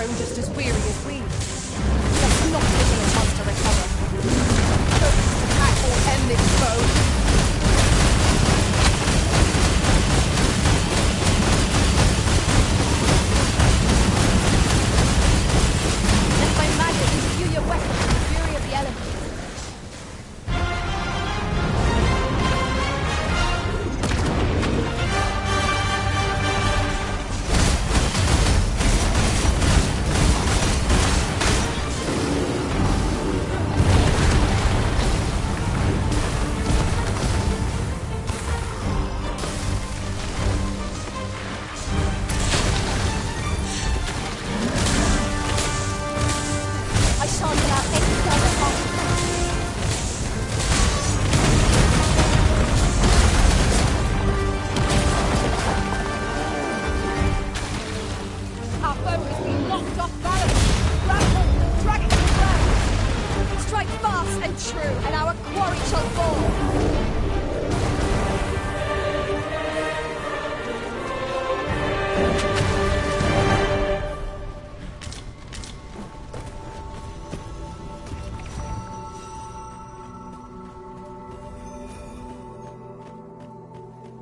grown just as weary as we. Let's not begin a monster recover. Focus attack or end this foe. Let my magic imbue your weapon with the fury of the elements.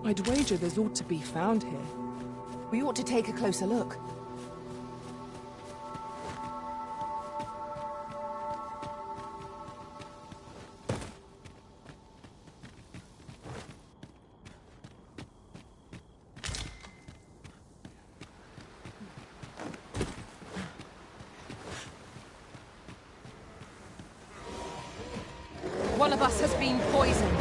I'd wager there's ought to be found here. We ought to take a closer look. One of us has been poisoned.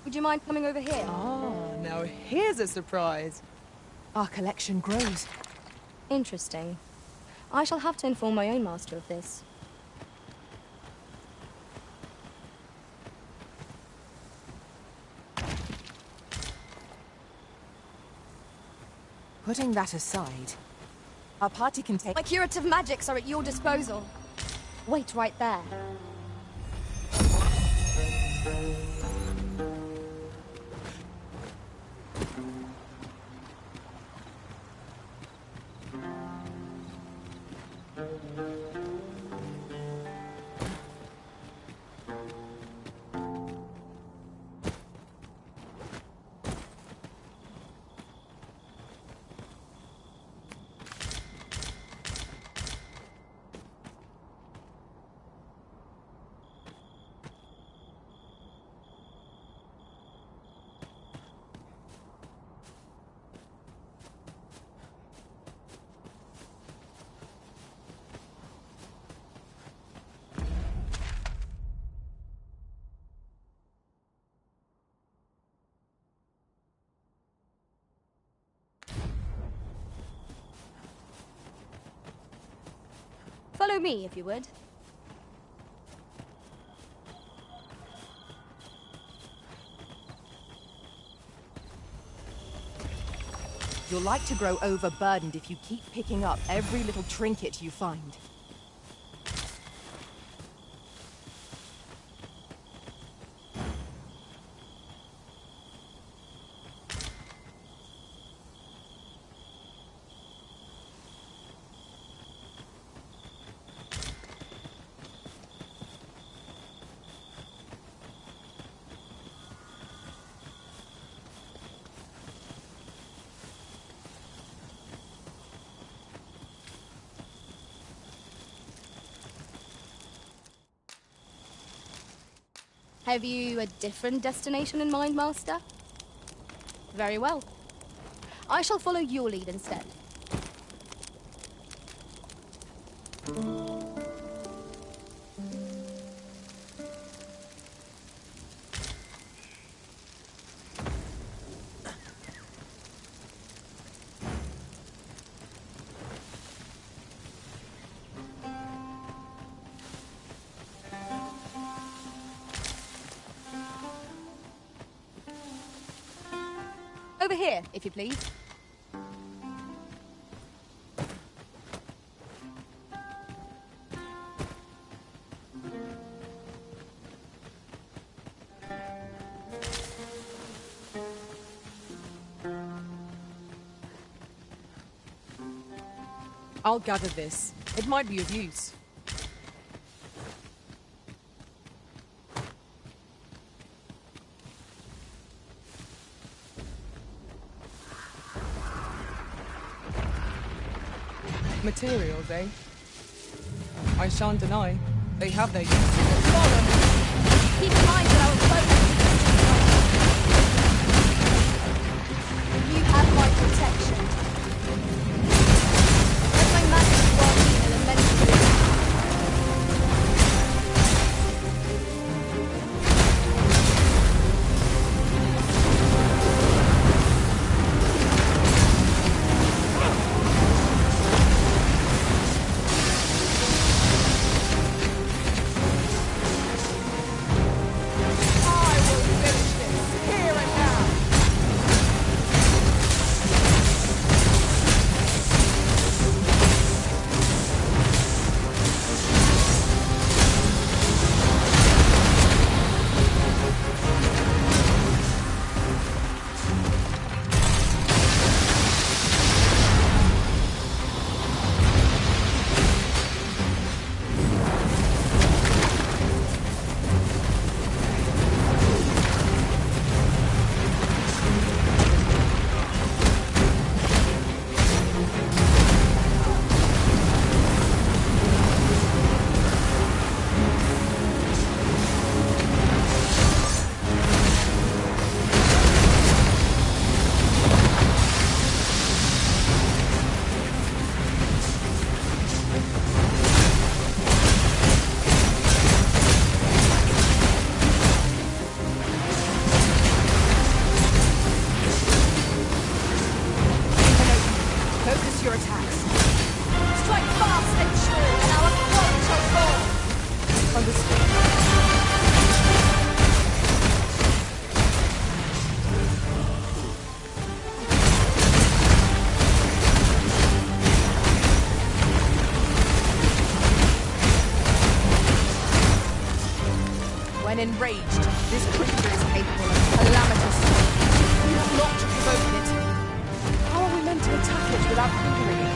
Would you mind coming over here? Ah, now here's a surprise. Our collection grows. Interesting. I shall have to inform my own master of this. Putting that aside, our party can take... My curative magics are at your disposal. Wait right there. Follow me, if you would. You'll like to grow overburdened if you keep picking up every little trinket you find. Have you a different destination in mind, Master? Very well. I shall follow your lead instead. Over here, if you please. I'll gather this. It might be of use. Materials, eh? I shan't deny. They have their use. Follow me. Keep in mind that I will follow you. You have my protection. Let my magic guardian elementally. When enraged, this creature is capable of calamitous. We have not to provoke it. How are we meant to attack it without hindering it?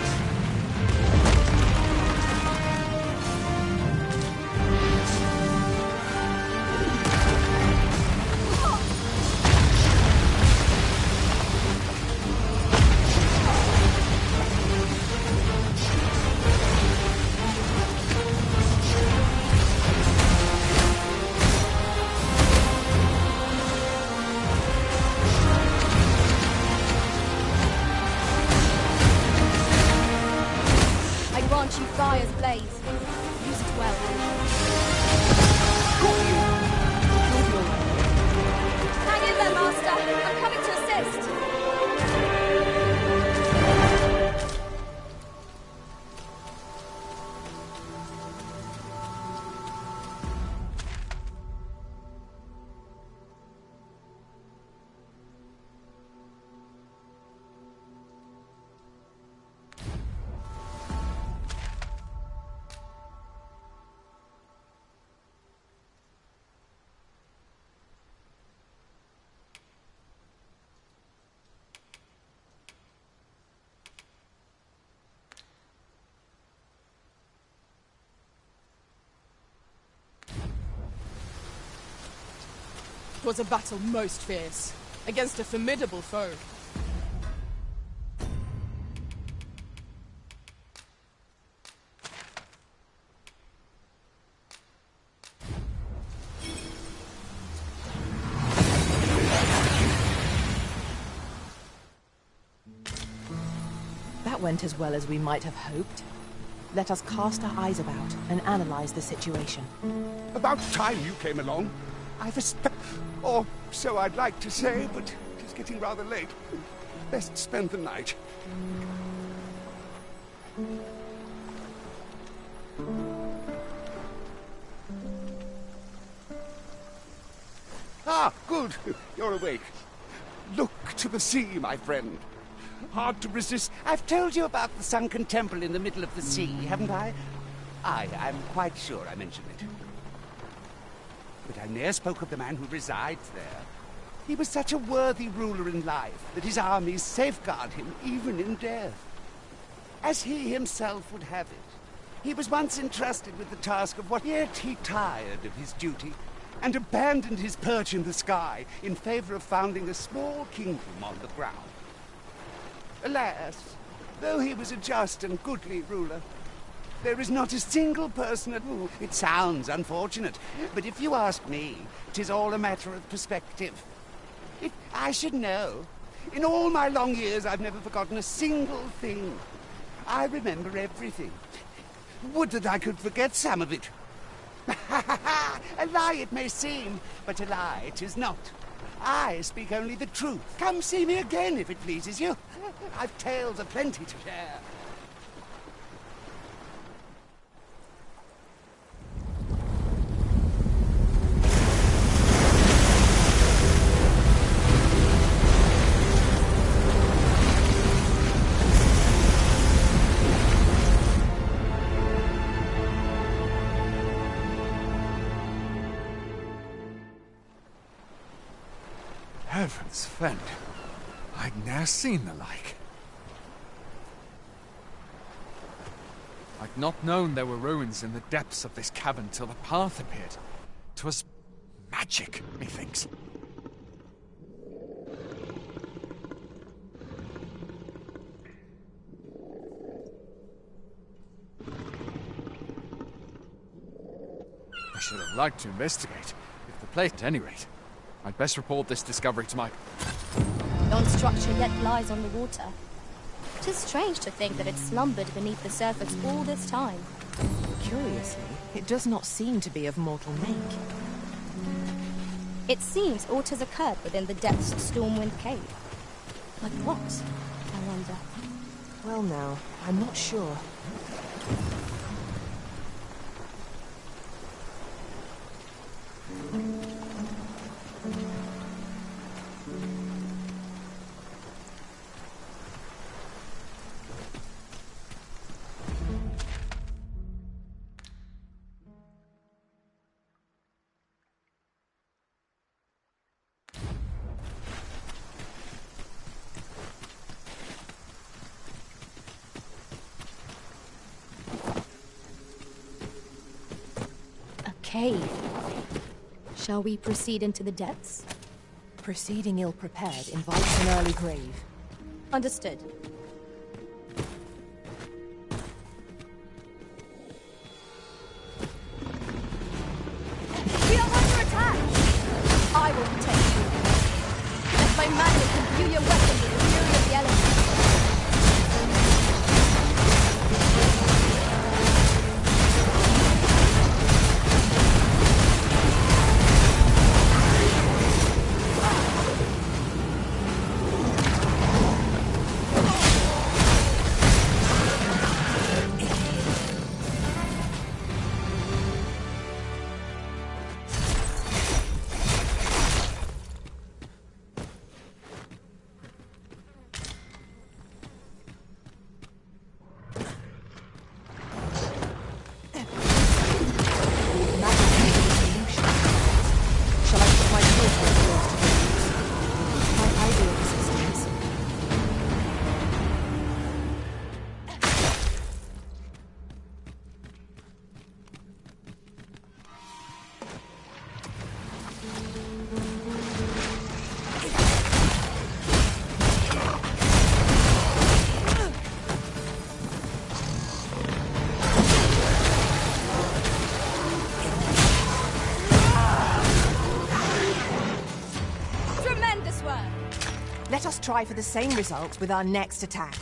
You fire's blaze. Use it well. Hang in there, Master. I'm coming to assist. Was a battle most fierce, against a formidable foe. that went as well as we might have hoped. Let us cast our eyes about and analyze the situation. About time you came along. Or so I'd like to say, but it's getting rather late. Best spend the night. Ah, good. You're awake. Look to the sea, my friend. Hard to resist. I've told you about the sunken temple in the middle of the sea, haven't I? I'm quite sure I mentioned it. But I ne'er spoke of the man who resides there. He was such a worthy ruler in life that his armies safeguard him even in death. As he himself would have it, he was once entrusted with the task of what, yet he tired of his duty and abandoned his perch in the sky in favor of founding a small kingdom on the ground. Alas, though he was a just and goodly ruler, there is not a single person at whom. It sounds unfortunate, but if you ask me, 'tis all a matter of perspective. If I should know, in all my long years I've never forgotten a single thing. I remember everything. Would that I could forget some of it. A lie it may seem, but a lie it is not. I speak only the truth. Come see me again if it pleases you. I've tales aplenty to share. Heavens fend, I'd ne'er seen the like. I'd not known there were ruins in the depths of this cavern till the path appeared. 'Twas magic, methinks. I should have liked to investigate, if the place at any rate. I'd best report this discovery to my... Yon structure yet lies on the water. 'Tis strange to think that it slumbered beneath the surface all this time. Curiously, it does not seem to be of mortal make. It seems aught has occurred within the depths of Stormwind Cave. Like what, I wonder? Well now, I'm not sure. Cave. Shall we proceed into the depths? Proceeding ill-prepared invites an early grave. Understood. We are under attack! I will protect you. Let my magic imbue your weapon with the fury of the elements. Let us try for the same result with our next attack.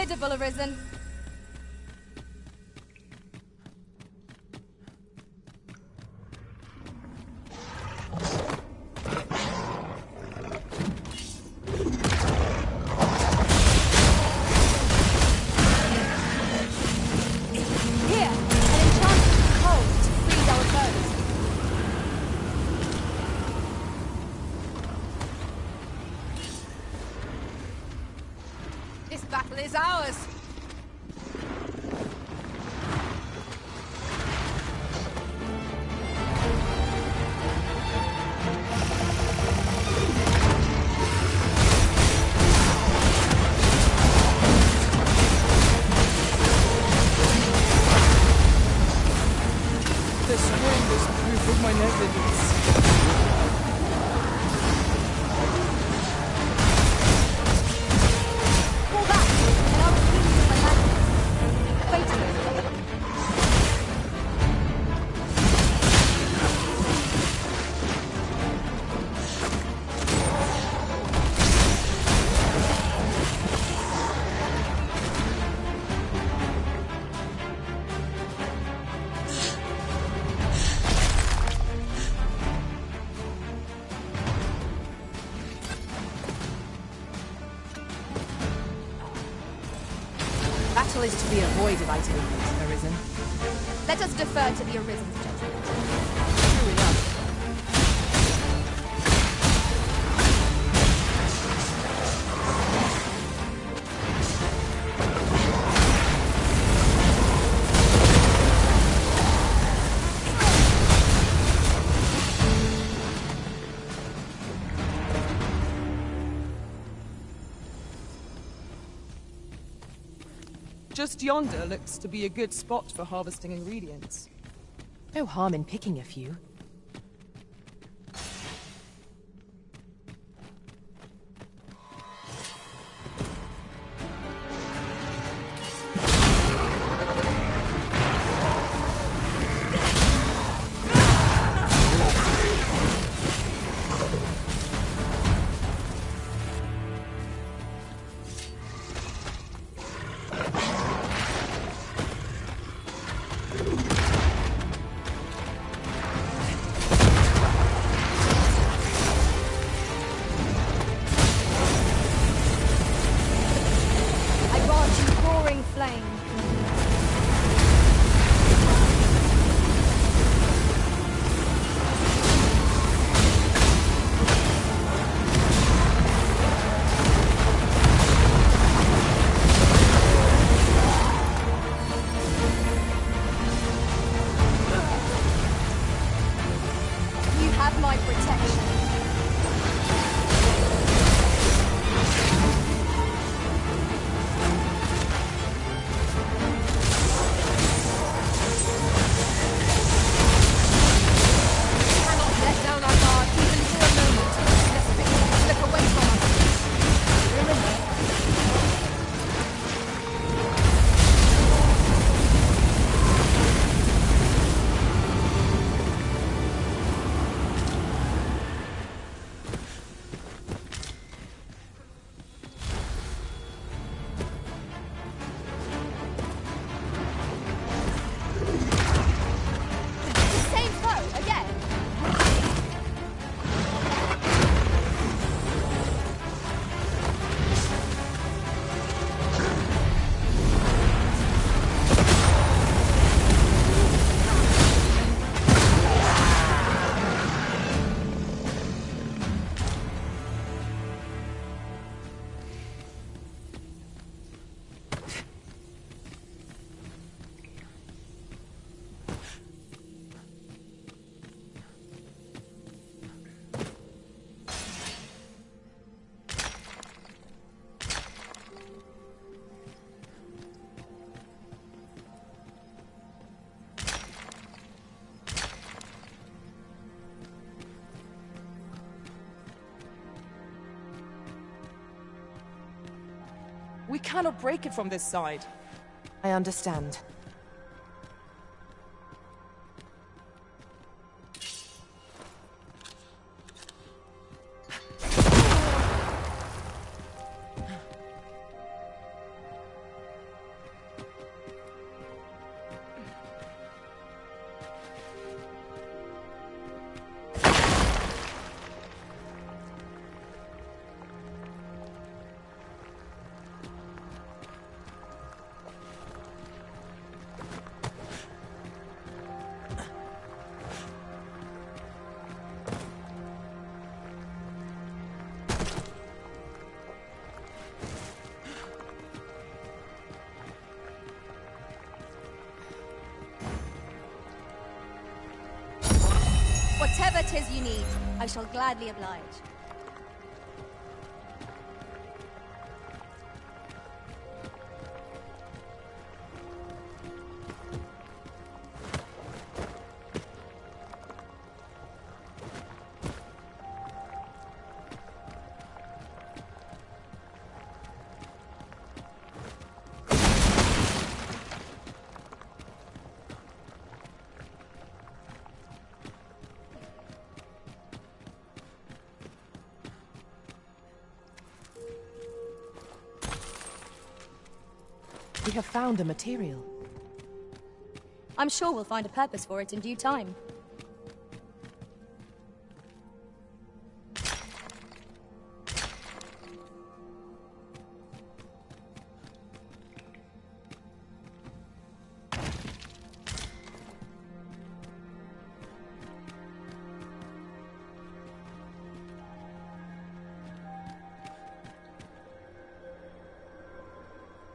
Formidable, Arisen. Here, an enchanted code to freeze our foes. This battle is ours. This wind is proof of my negligence. Pull back, and I will heal you with my magic. Wait a minute. Battle is to be avoided, I take it, Arisen. Let us defer to the Arisen's judgment. True enough. Just yonder looks to be a good spot for harvesting ingredients. No harm in picking a few. I grant you roaring flame. You have my protection. Cannot let down our guard even for a moment, lest victory slip away from us. The same foe, again. We cannot break it from this side. I understand. Whatever 'tis you need, I shall gladly oblige. We have found a material. I'm sure we'll find a purpose for it in due time.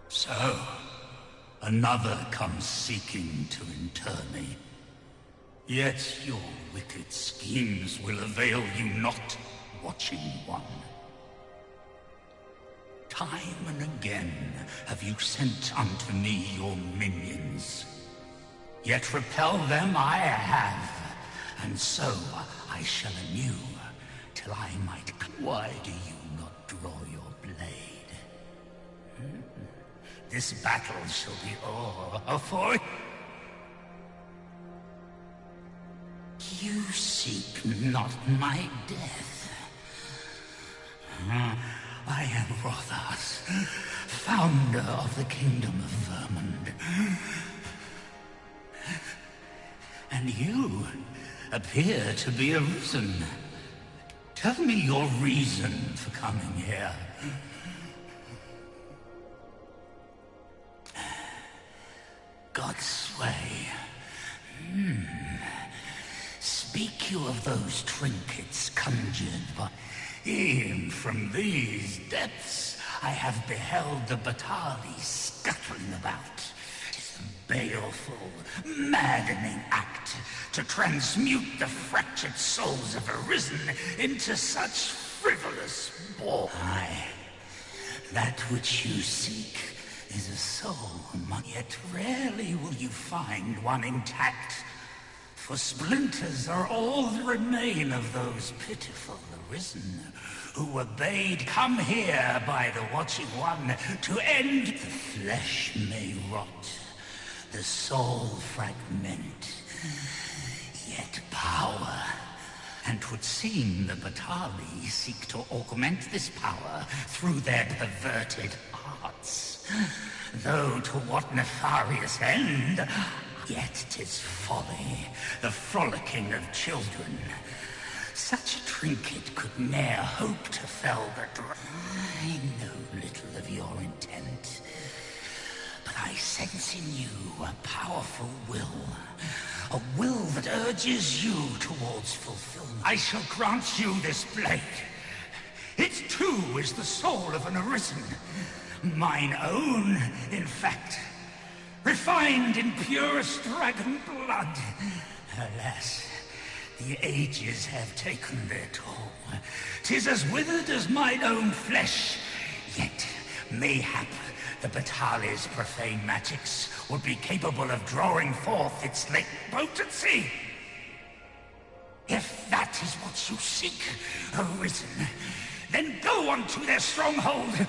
So, another comes seeking to inter me. Yet your wicked schemes will avail you not, Watching One. Time and again have you sent unto me your minions. Yet repel them I have, and so I shall anew, till I might... Why do you not draw your blade? This battle shall be o'er, for you seek not my death. I am Rothas, founder of the Kingdom of Vermund. And you appear to be arisen. Tell me your reason for coming here. God's sway. Speak you of those trinkets conjured by... E'en from these depths I have beheld the Batali scuttling about. 'Tis a baleful, maddening act to transmute the fractured souls of Arisen into such frivolous bore. Aye, that which you seek is a soul, yet rarely will you find one intact, for splinters are all that remain of those pitiful Arisen who were bade come here by the Watching One to end. The flesh may rot, the soul fragment, yet power. And 'twould seem the Batali seek to augment this power through their perverted arts. Though to what nefarious end? Yet 'tis folly, the frolicking of children. Such a trinket could ne'er hope to fell the I know little of your intent, but I sense in you a powerful will. A will that urges you towards fulfillment. I shall grant you this blade. It too is the soul of an Arisen. Mine own, in fact. Refined in purest dragon blood. Alas, the ages have taken their toll. 'Tis as withered as mine own flesh. Yet, mayhap, the Batali's profane magics would be capable of drawing forth its late potency. If that is what you seek, Arisen, then go on to their stronghold.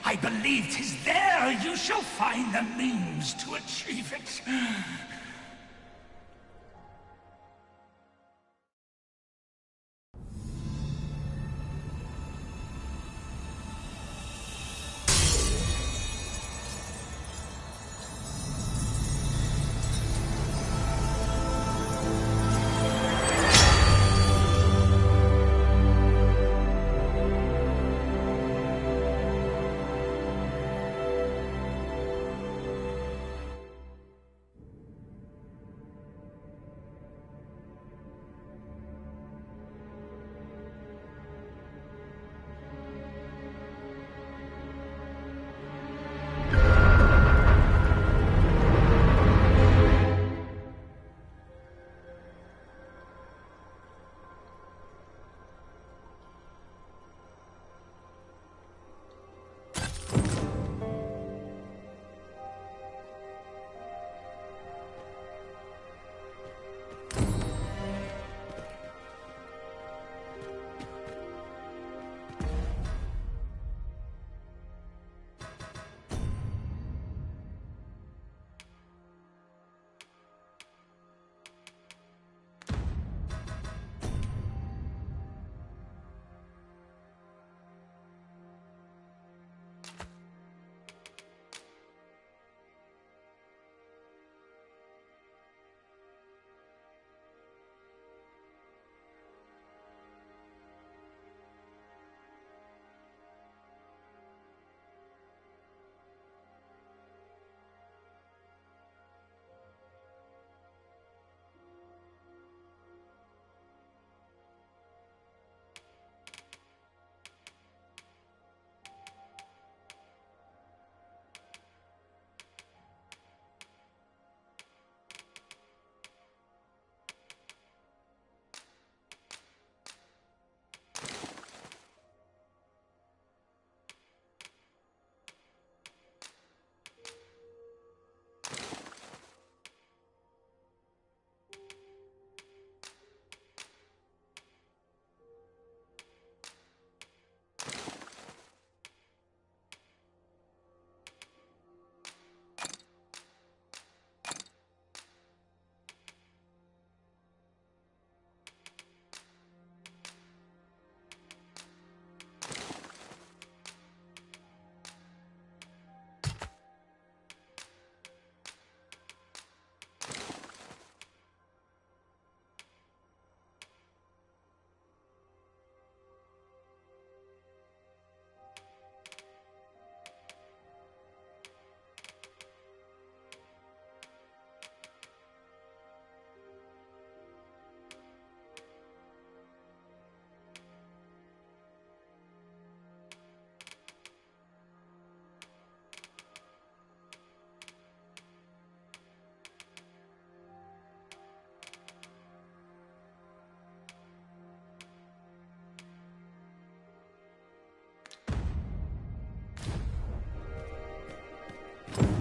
I believe 'tis there you shall find the means to achieve it.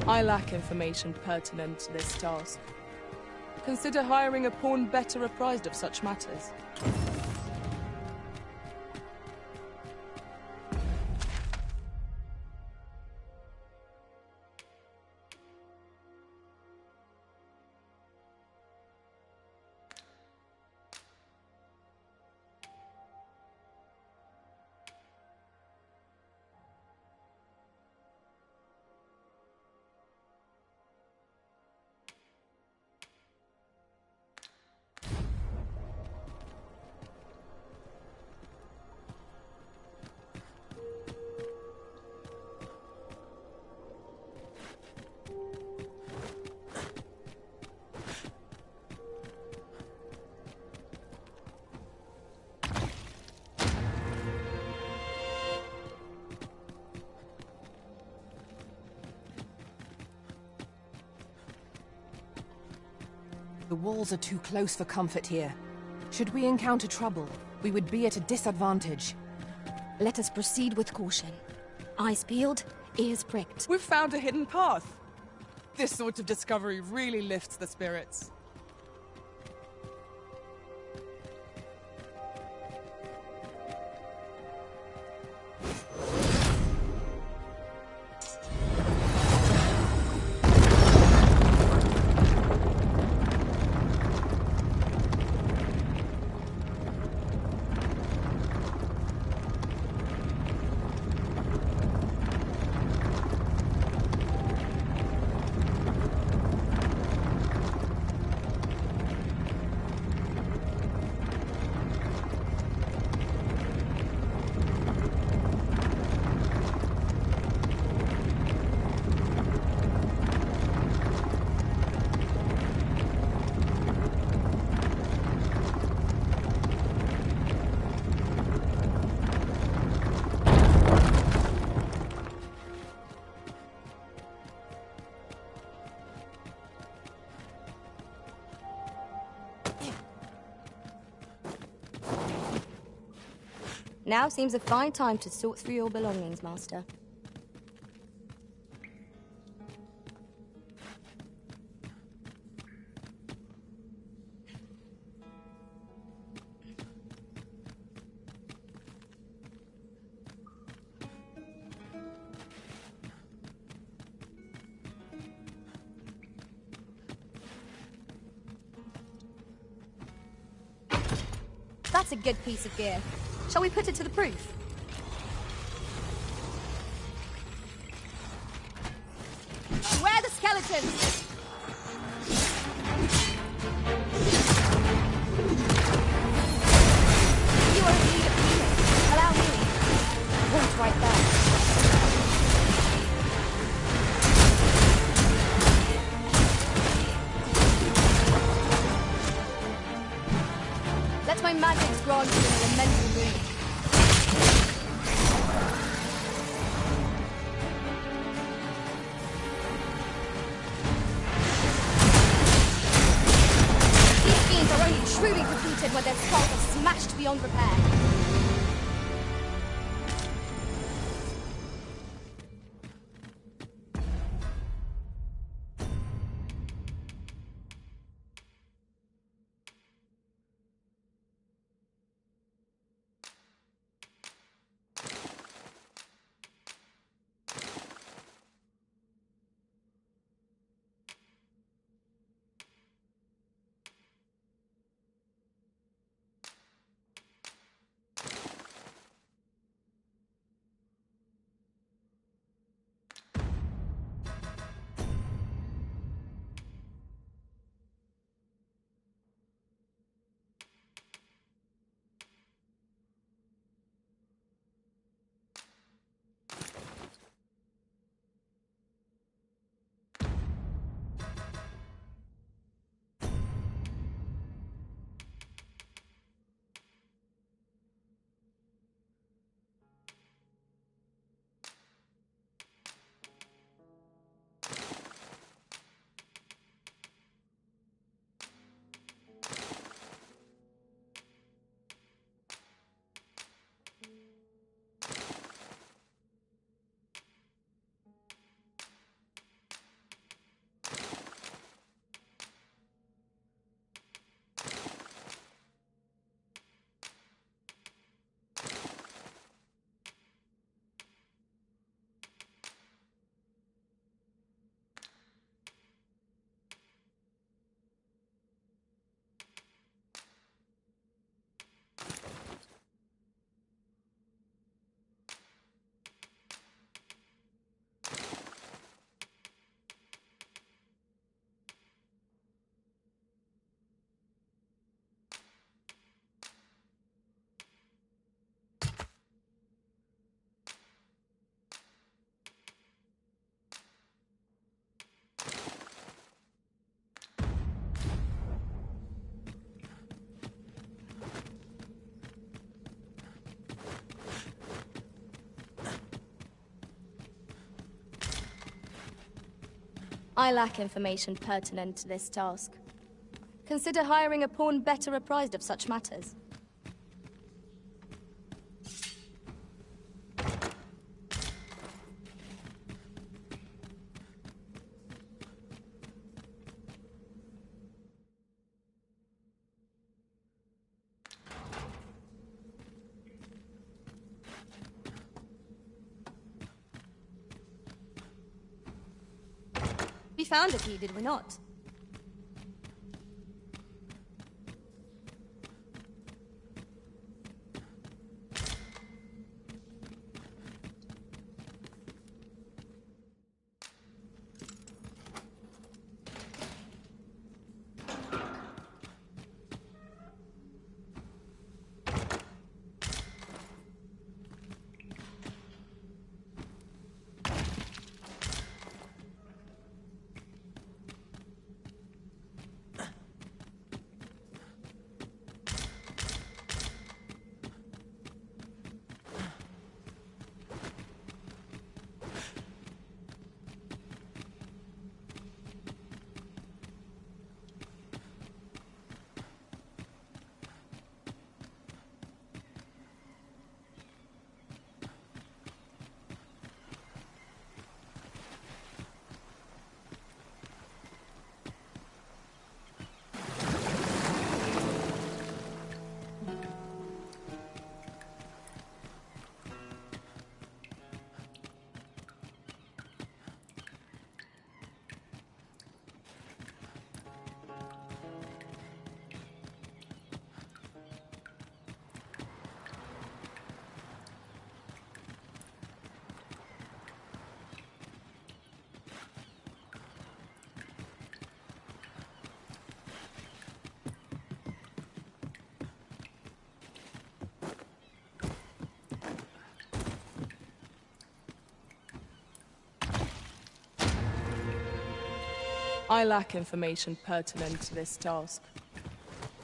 I lack information pertinent to this task. Consider hiring a pawn better apprised of such matters. The walls are too close for comfort here. Should we encounter trouble, we would be at a disadvantage. Let us proceed with caution. Eyes peeled, ears pricked. We've found a hidden path. This sort of discovery really lifts the spirits. Now seems a fine time to sort through your belongings, Master. That's a good piece of gear. Shall we put it to the proof? Where are the skeletons? You are in need of healing. Allow me. Wait right there. Let my magic grant you an elemental boon. These fiends are only truly defeated when their skulls are smashed beyond repair. I lack information pertinent to this task. Consider hiring a pawn better apprised of such matters. We found a key, did we not? I lack information pertinent to this task.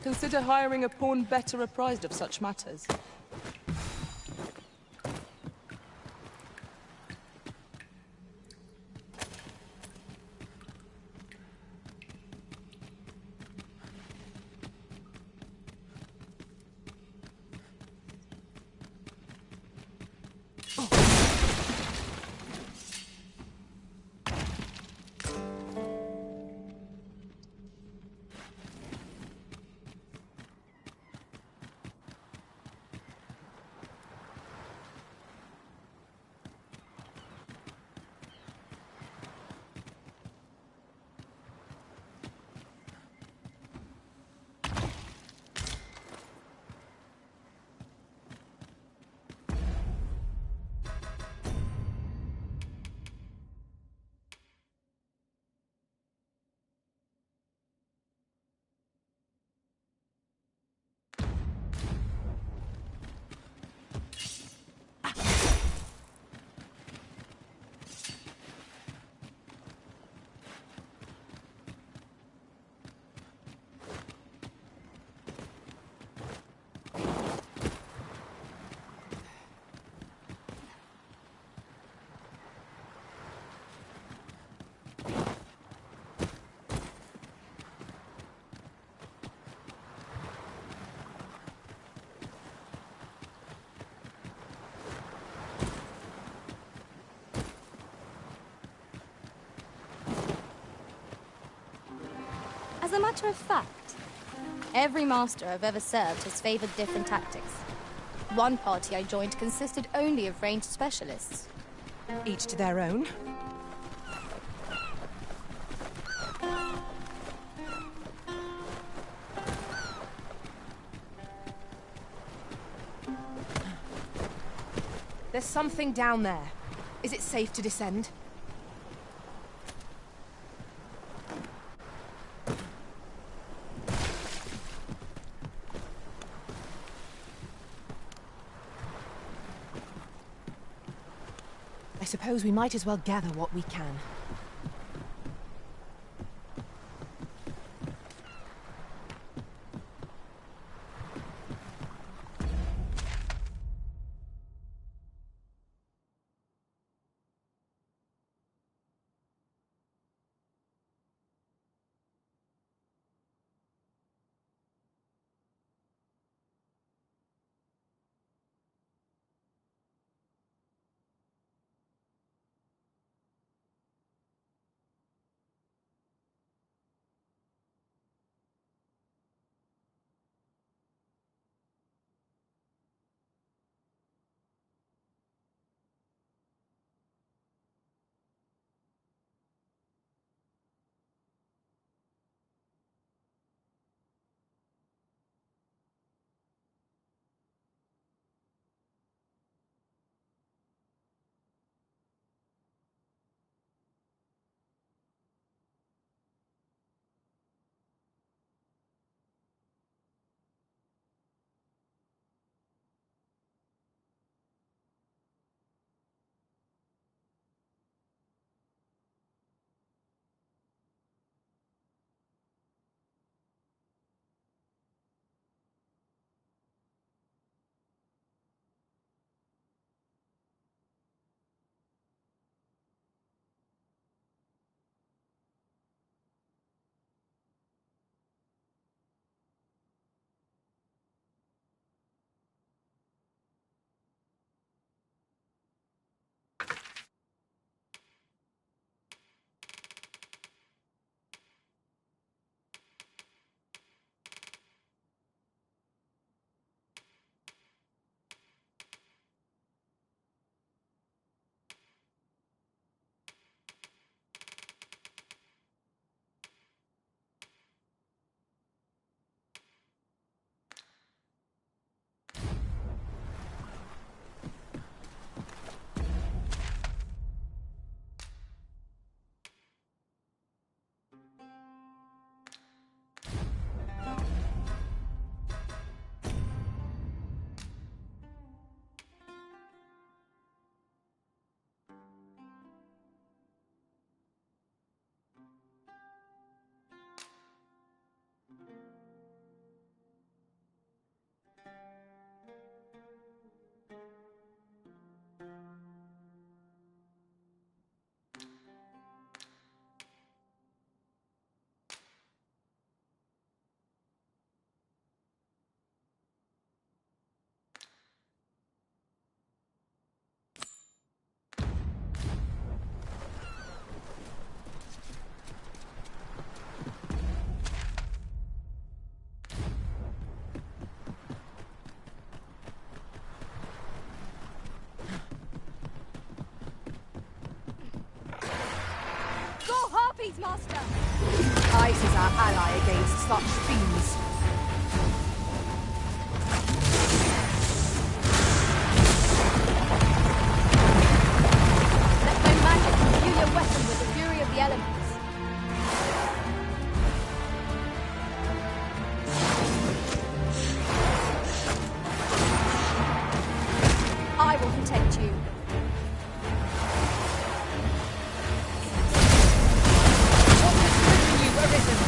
Consider hiring a pawn better apprised of such matters. As a matter of fact, every master I've ever served has favored different tactics. One party I joined consisted only of ranged specialists. Each to their own. There's something down there. Is it safe to descend? I suppose we might as well gather what we can. Master! Ice is our ally against such fiends. Let my magic imbue your weapon with the fury of the elements. I will protect you. What has driven you, Arisen?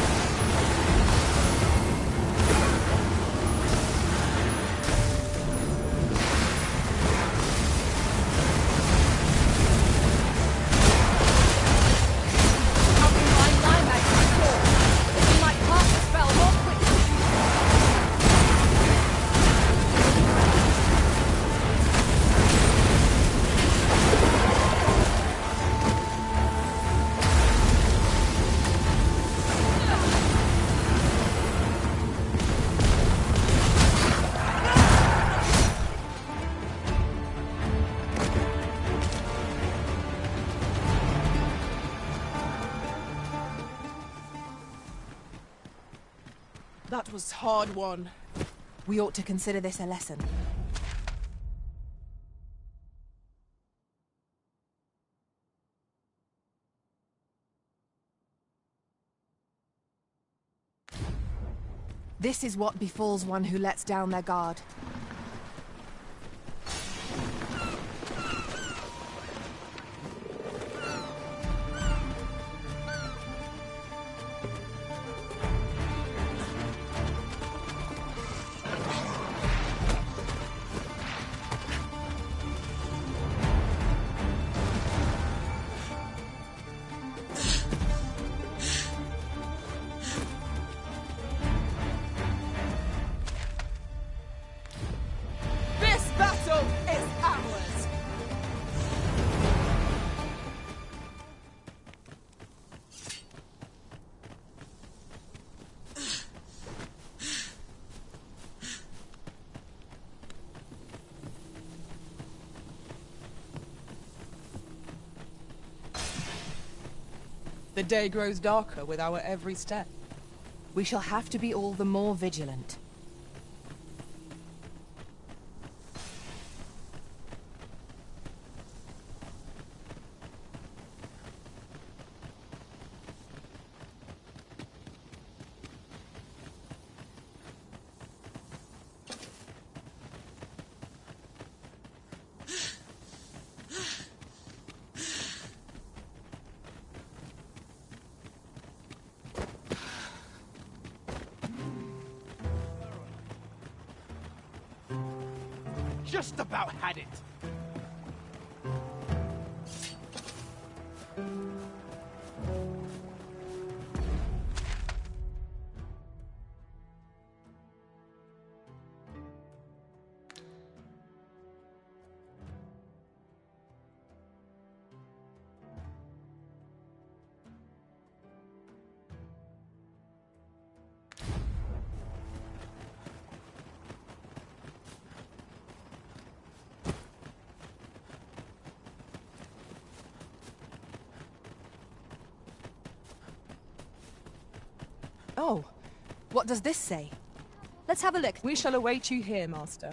How can my magic fall? You might cast the spell more quickly. That was hard won. We ought to consider this a lesson. This is what befalls one who lets down their guard. This battle is ours! The day grows darker with our every step. We shall have to be all the more vigilant. Just about had it. Oh, what does this say? Let's have a look. We shall await you here, Master.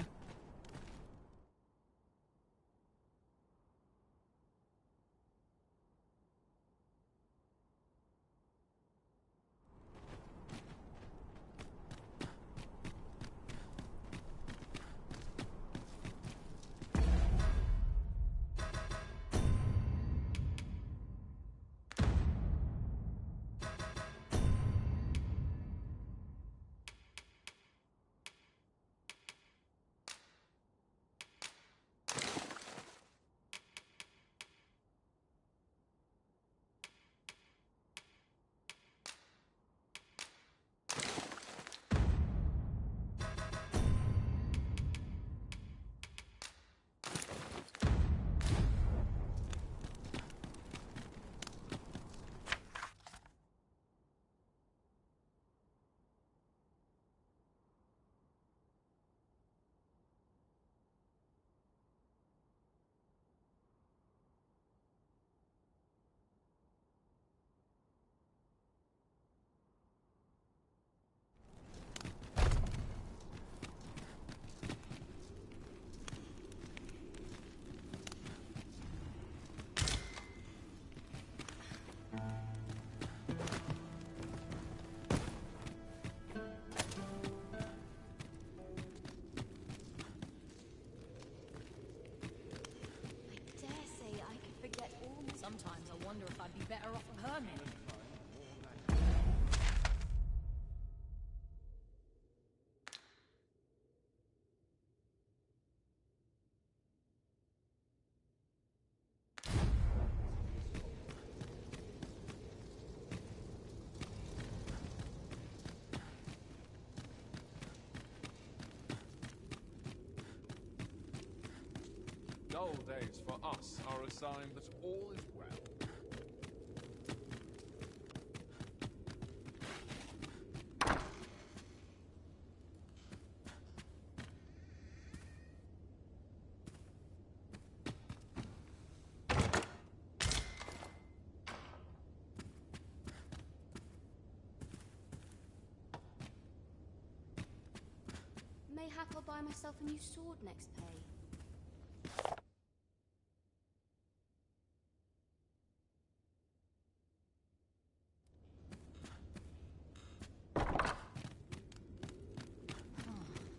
coming. Dull days for us are a sign that all is well. Mayhap I'll buy myself a new sword next pay.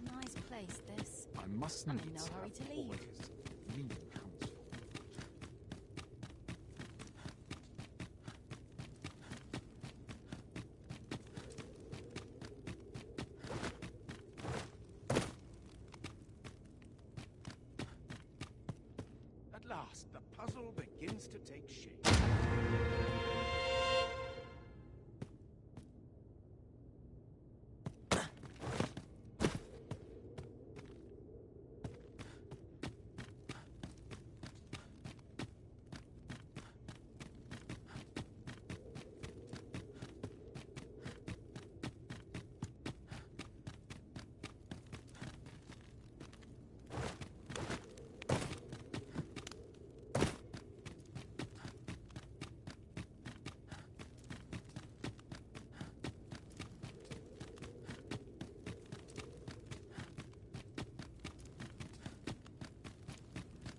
Nice place, this. I must I'm needs in no hurry to have leave. always green counsel. At last, the puzzle begins to take shape.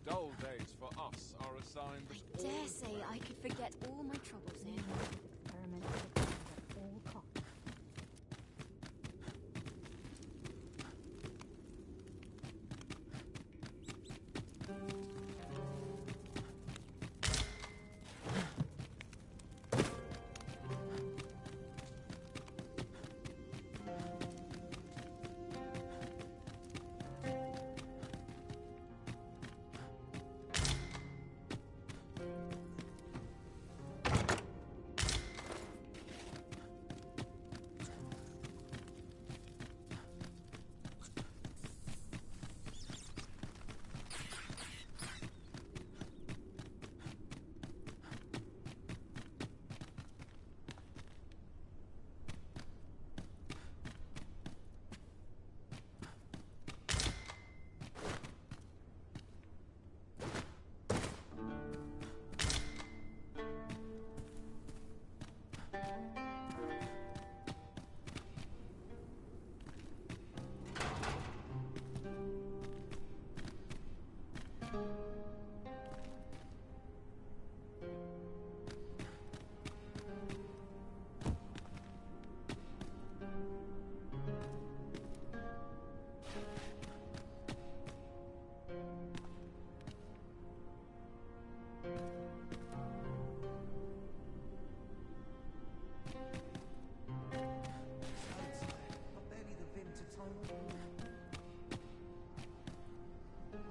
Dull days for us are a sign that all Dare is say well. I could forget all my troubles here. Experiment with it at all costs.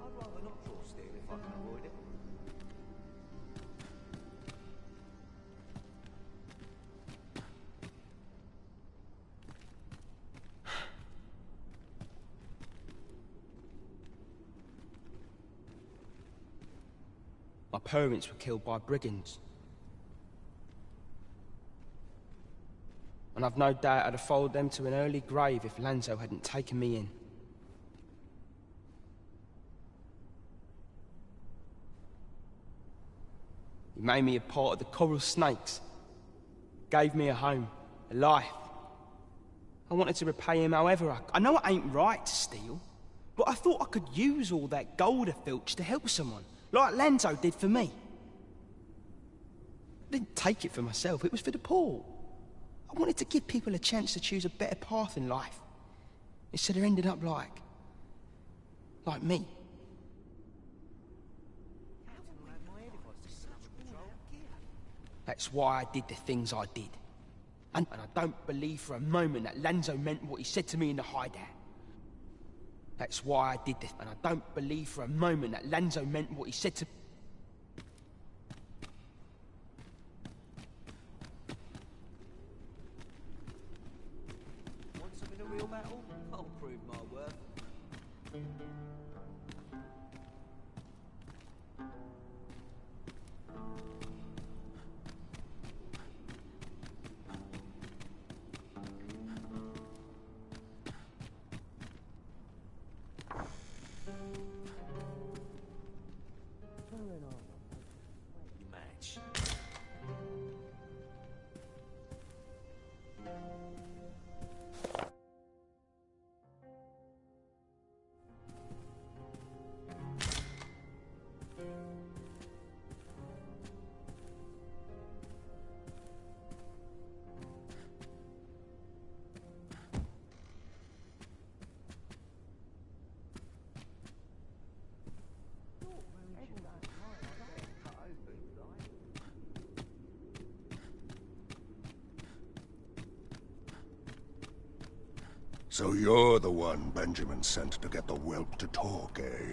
I'd rather not draw steel if I can avoid it. My parents were killed by brigands. And I've no doubt I'd have followed them to an early grave if Lanzo hadn't taken me in. He made me a part of the coral snakes. Gave me a home, a life. I wanted to repay him however I know it ain't right to steal, but I thought I could use all that gold I filched to help someone, like Lanzo did for me. I didn't take it for myself, it was for the poor. I wanted to give people a chance to choose a better path in life, instead of ending up like me. That's why I did the things I did. And I don't believe for a moment that Lanzo meant what he said to me in the hideout. That's why I did this, and I don't believe for a moment that Lanzo meant what he said to... Want some in a real battle? I'll prove my worth. Match. So you're the one Benjamin sent to get the whelp to talk, eh?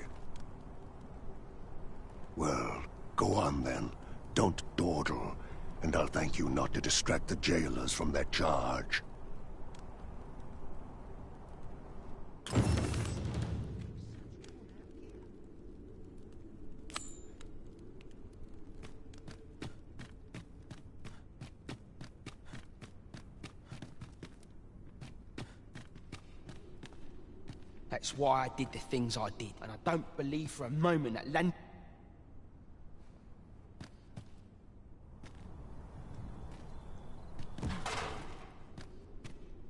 Well, go on then. Don't dawdle, and I'll thank you not to distract the jailers from their charge. That's why I did the things I did, and I don't believe for a moment that Lan...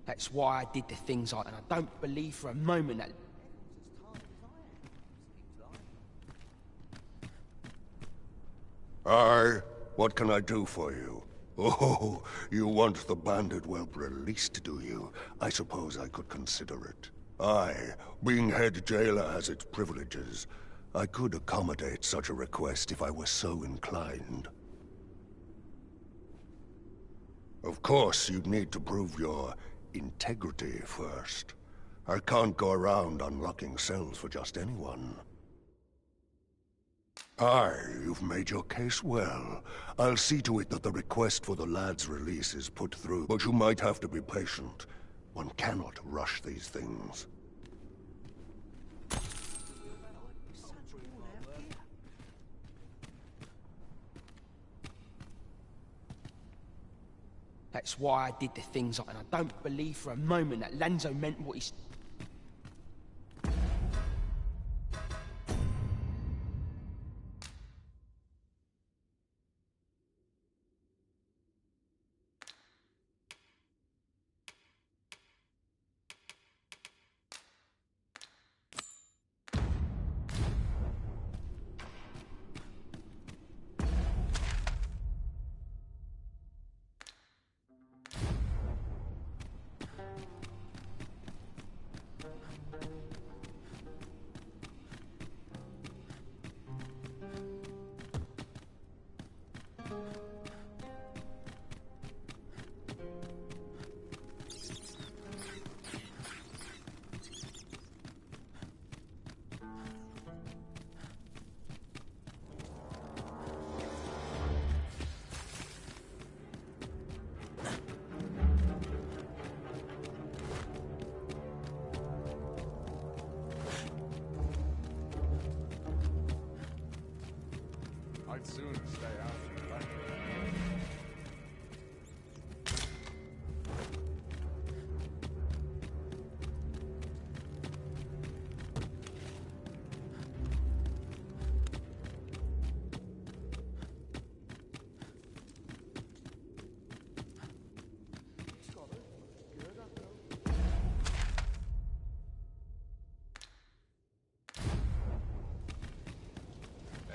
That's why I did the things I... And I don't believe for a moment that... Aye, what can I do for you? Oh, you want the bandit whelp released, do you? I suppose I could consider it. Aye, being head jailer has its privileges. I could accommodate such a request if I were so inclined. Of course, you'd need to prove your integrity first. I can't go around unlocking cells for just anyone. Aye, you've made your case well. I'll see to it that the request for the lad's release is put through, but you might have to be patient. One cannot rush these things. That's why I did the things I... And I don't believe for a moment that Lanzo meant what he... I'd sooner stay out from that.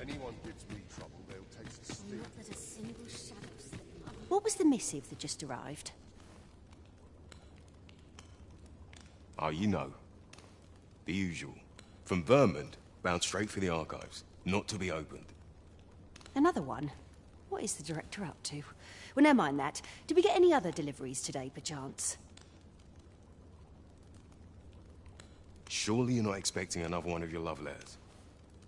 Anyone gives me trouble, they'll taste the steel. Not that a single shadow slip. What was the missive that just arrived? Oh, you know. The usual. From Vermont, bound straight for the archives. Not to be opened. Another one? What is the director up to? Well, never mind that. Did we get any other deliveries today, perchance? Surely you're not expecting another one of your love letters.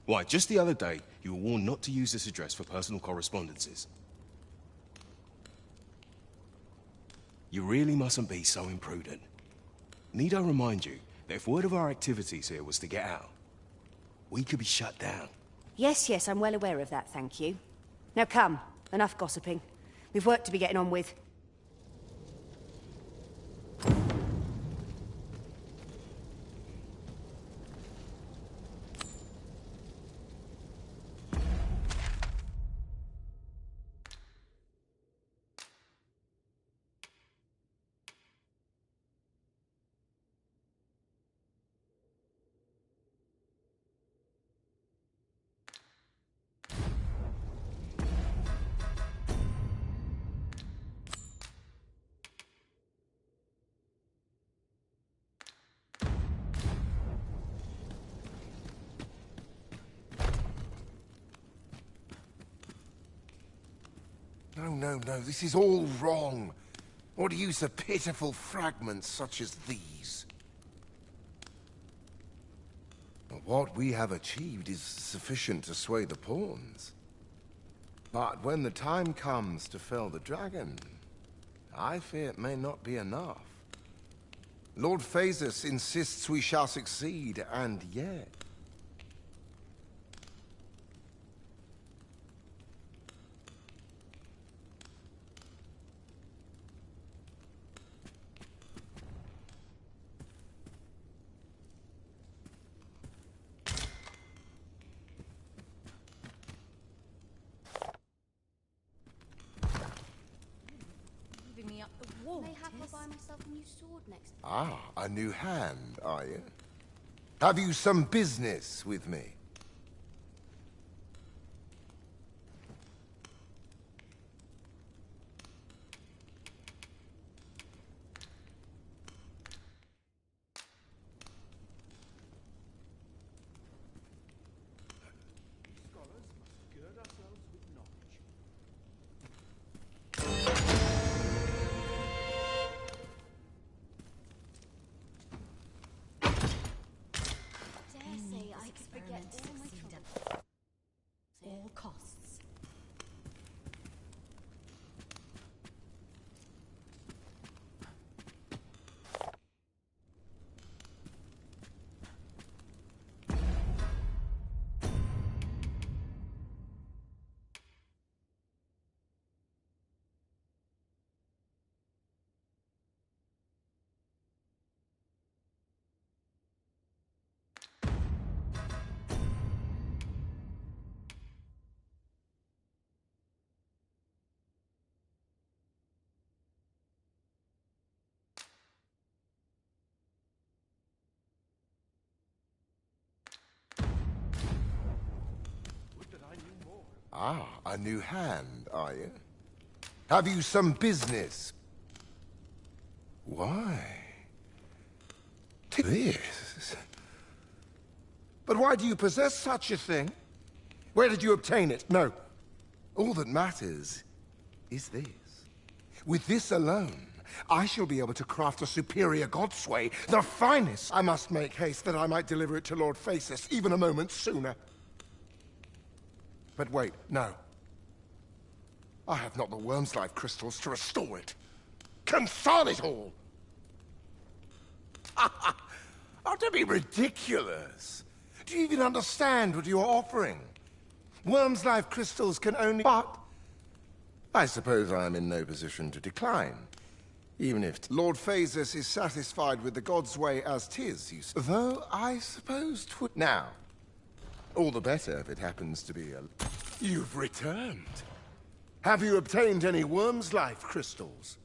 Why, just the other day, you were warned not to use this address for personal correspondences. You really mustn't be so imprudent. Need I remind you that if word of our activities here was to get out, we could be shut down? Yes, I'm well aware of that, thank you. Now come, enough gossiping. We've work to be getting on with. No, this is all wrong. What use of pitiful fragments such as these? What we have achieved is sufficient to sway the pawns. But when the time comes to fell the dragon, I fear it may not be enough. Lord Phasus insists we shall succeed, and yet... Me up the wall. May have to buy myself a new sword next. Ah, a new hand, are you? Have you some business with me? All costs. Ah, a new hand, are you? Have you some business? Why? This? But why do you possess such a thing? Where did you obtain it? No. All that matters is this. With this alone, I shall be able to craft a superior godsway, the finest. I must make haste that I might deliver it to Lord Phasus even a moment sooner. But wait, no. I have not the worm's life crystals to restore it. Confound it all! Oh, don't be ridiculous. Do you even understand what you are offering? Worm's life crystals can only... But I suppose I am in no position to decline. Even if Lord Phasus is satisfied with the God's way as 'tis, you... Though I suppose 'twould... Now, all the better if it happens to be a... You've returned. Have you obtained any worm's life crystals?